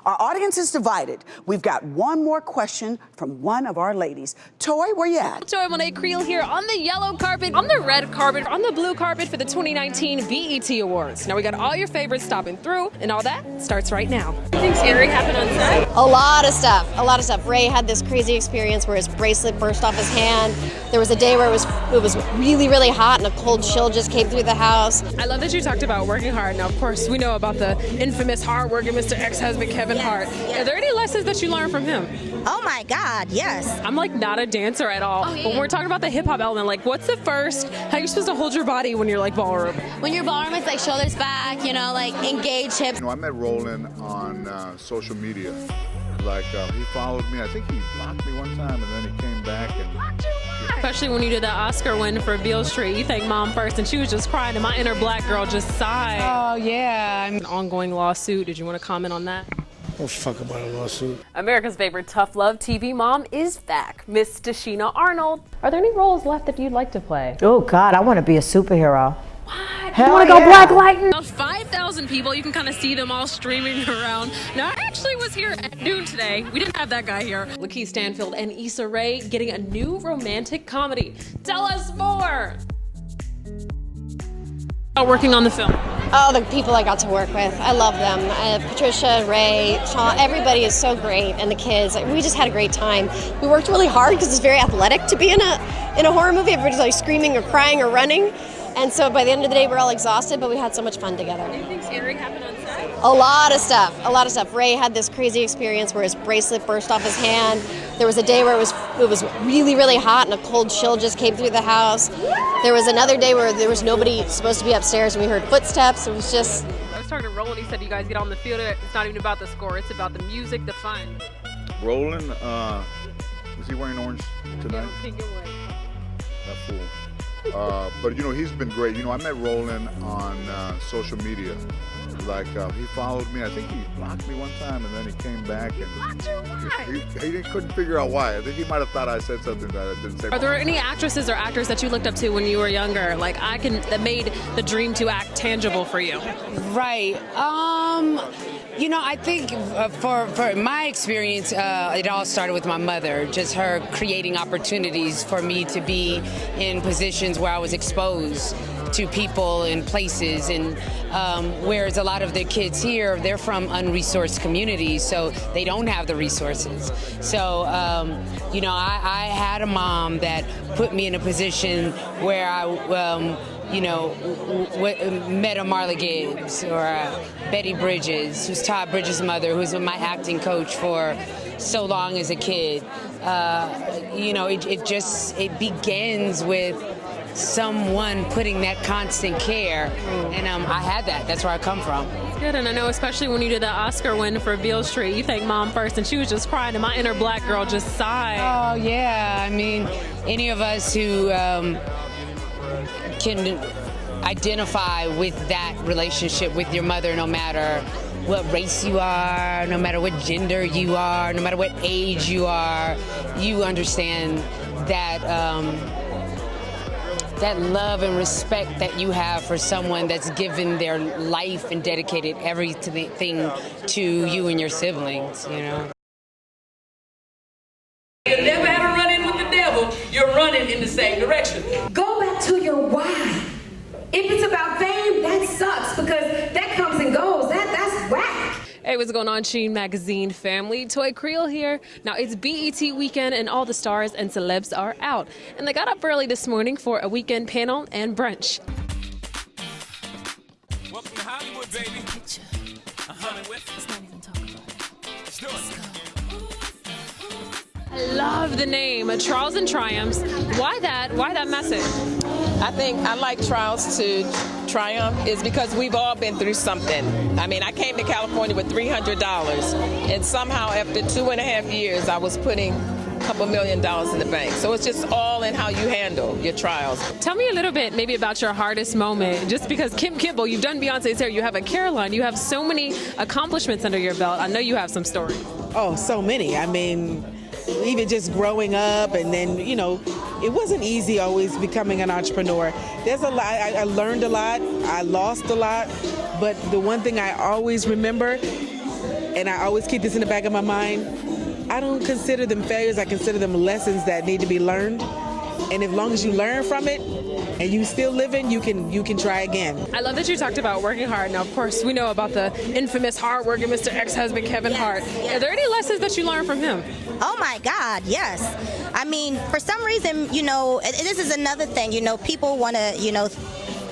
Our audience is divided. We've got one more question from one of our ladies. Toi, where you at? Toi Creel here on the yellow carpet, on the red carpet, on the blue carpet for the 2019 BET Awards. Now we got all your favorites stopping through, and all that starts right now. What do you think scary happened on set? A lot of stuff. Ray had this crazy experience where his bracelet burst off his hand. There was a day where it was really, really hot and a cold chill just came through the house. I love that you talked about working hard. Now, of course, we know about the infamous hard-working Mr. Ex-husband Kevin Hart. Yes. Are there any lessons that you learned from him? Oh my God, yes. I'm like not a dancer at all, but when we're talking about the hip-hop element, like what's the first, how you're supposed to hold your body when you're like ballroom? When you're ballroom, it's like shoulders back, you know, like engaged hips. I met Roland on social media. Like he followed me. I think he blocked me one time, and then he came back and. Especially when you did that Oscar win for Beale Street, you thanked Mom first, and she was just crying, and my inner black girl just sighed. Oh yeah. An ongoing lawsuit. Did you want to comment on that? Oh, fuck about a lawsuit. America's favorite tough love TV mom is back, Miss Tashina Arnold. Are there any roles left that you'd like to play? Oh God, I want to be a superhero. What? Hell You want to yeah. go Black Lightning? About 5,000 people. You can kind of see them all streaming around. Now, I actually was here at noon today. We didn't have that guy here. Lakeith Stanfield and Issa Rae getting a new romantic comedy. Tell us more. Working on the film. Oh, the people I got to work with, I love them. Patricia, Ray, Sean, everybody is so great, and the kids. We just had a great time. We worked really hard because it's very athletic to be in a horror movie. Everybody's like screaming or crying or running, and so by the end of the day, we're all exhausted, but we had so much fun together. Anything scary happened on set? A lot of stuff. Ray had this crazy experience where his bracelet burst off his hand. There was a day where it was really, really hot and a cold chill just came through the house. There was another day where there was nobody supposed to be upstairs and we heard footsteps. It was just... I was talking to Roland. He said you guys get on the field. It's not even about the score. It's about the music, the fun. Roland, is he wearing orange tonight? Pink and white. That fool. But he's been great. I met Roland on social media. Like he followed me. I think he blocked me one time, and then he came back and he couldn't figure out why. I think he might have thought I said something that I didn't say. Are there any actresses or actors that you looked up to when you were younger, like that made the dream to act tangible for you? Right. I think for my experience, it all started with my mother, just her creating opportunities for me to be in positions where I was exposed to people and places, and whereas a lot of the kids here, they're from unresourced communities, so they don't have the resources. So, I had a mom that put me in a position where I met a Marla Gibbs or Betty Bridges, who's Todd Bridges' mother, who's my acting coach for so long as a kid. It begins with someone putting that constant care, and I had that. That's where I come from. Good, and I know especially when you did that Oscar win for Beale Street, you thanked Mom first, and she was just crying, and my inner black girl just sighed. Oh yeah, I mean, any of us who can identify with that relationship with your mother, no matter what race you are, no matter what gender you are, no matter what age you are, you understand that that love and respect that you have for someone that's given their life and dedicated everything to you and your siblings, You never had a run-in with the devil, you're running in the same direction. Go back to your why. If it's about fame, that sucks because that comes and goes. That's whack. Hey, what's going on, Sheen Magazine family? Toi Creel here. Now, it's BET weekend, and all the stars and celebs are out. And they got up early this morning for a weekend panel and brunch. Welcome to Hollywood, baby. Let's not even talk about it. Let's do it. I love the name, Trials and Triumphs. Why that? Why that message? I think I like Trials to Triumph is because we've all been through something. I mean, I came to California with $300, and somehow after 2.5 years, I was putting a couple $1 million in the bank. So it's just all in how you handle your trials. Tell me a little bit maybe about your hardest moment, just because Kim Kimball, you've done Beyonce's hair, you have a Caroline, you have so many accomplishments under your belt. I know you have some stories. Oh, so many. I mean, even just growing up, and then, it wasn't easy always becoming an entrepreneur. There's a lot, I learned a lot, I lost a lot, but the one thing I always remember and I always keep this in the back of my mind, I don't consider them failures, I consider them lessons that need to be learned. And as long as you learn from it and you still living, you can try again. I love that you talked about working hard. Now, of course, we know about the infamous hard-working Mr. Ex-husband Kevin Hart. Are there any lessons that you learned from him? Oh my God, yes. I mean, for some reason, you know, this is another thing, you know, people want to, you know,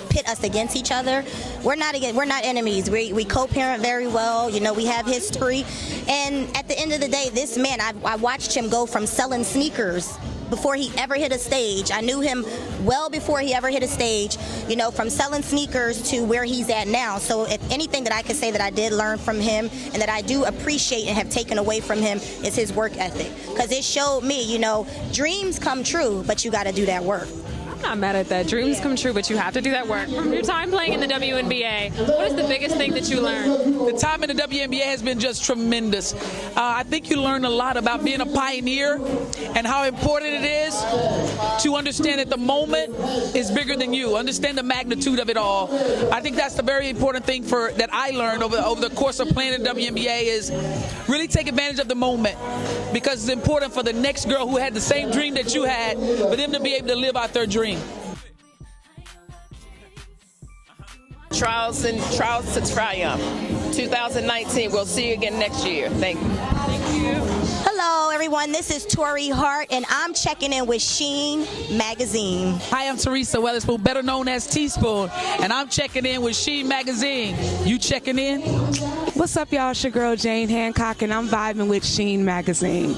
pit us against each other. We're not enemies. We co-parent very well. You know, we have history. And at the end of the day, this man, I watched him go from selling sneakers before he ever hit a stage. I knew him well before he ever hit a stage, you know, from selling sneakers to where he's at now. So if anything that I could say that I did learn from him and that I do appreciate and have taken away from him is his work ethic. Because it showed me, you know, dreams come true, but you got to do that work. I'm not mad at that. Dreams come true, but you have to do that work. From your time playing in the WNBA, what is the biggest thing that you learned? The time in the WNBA has been just tremendous. I think you learn a lot about being a pioneer and how important it is to understand that the moment is bigger than you. Understand the magnitude of it all. I think that's the very important thing that I learned over the course of playing in the WNBA is really take advantage of the moment, because it's important for the next girl who had the same dream that you had for them to be able to live out their dream. Trials to Triumph. 2019. We'll see you again next year. Thank you. Thank you. Hello, everyone. This is Tori Hart, and I'm checking in with Sheen Magazine. Hi, I'm Teresa Weatherspoon, better known as Teaspoon, and I'm checking in with Sheen Magazine. You checking in? What's up, y'all? It's your girl Jane Hancock, and I'm vibing with Sheen Magazine.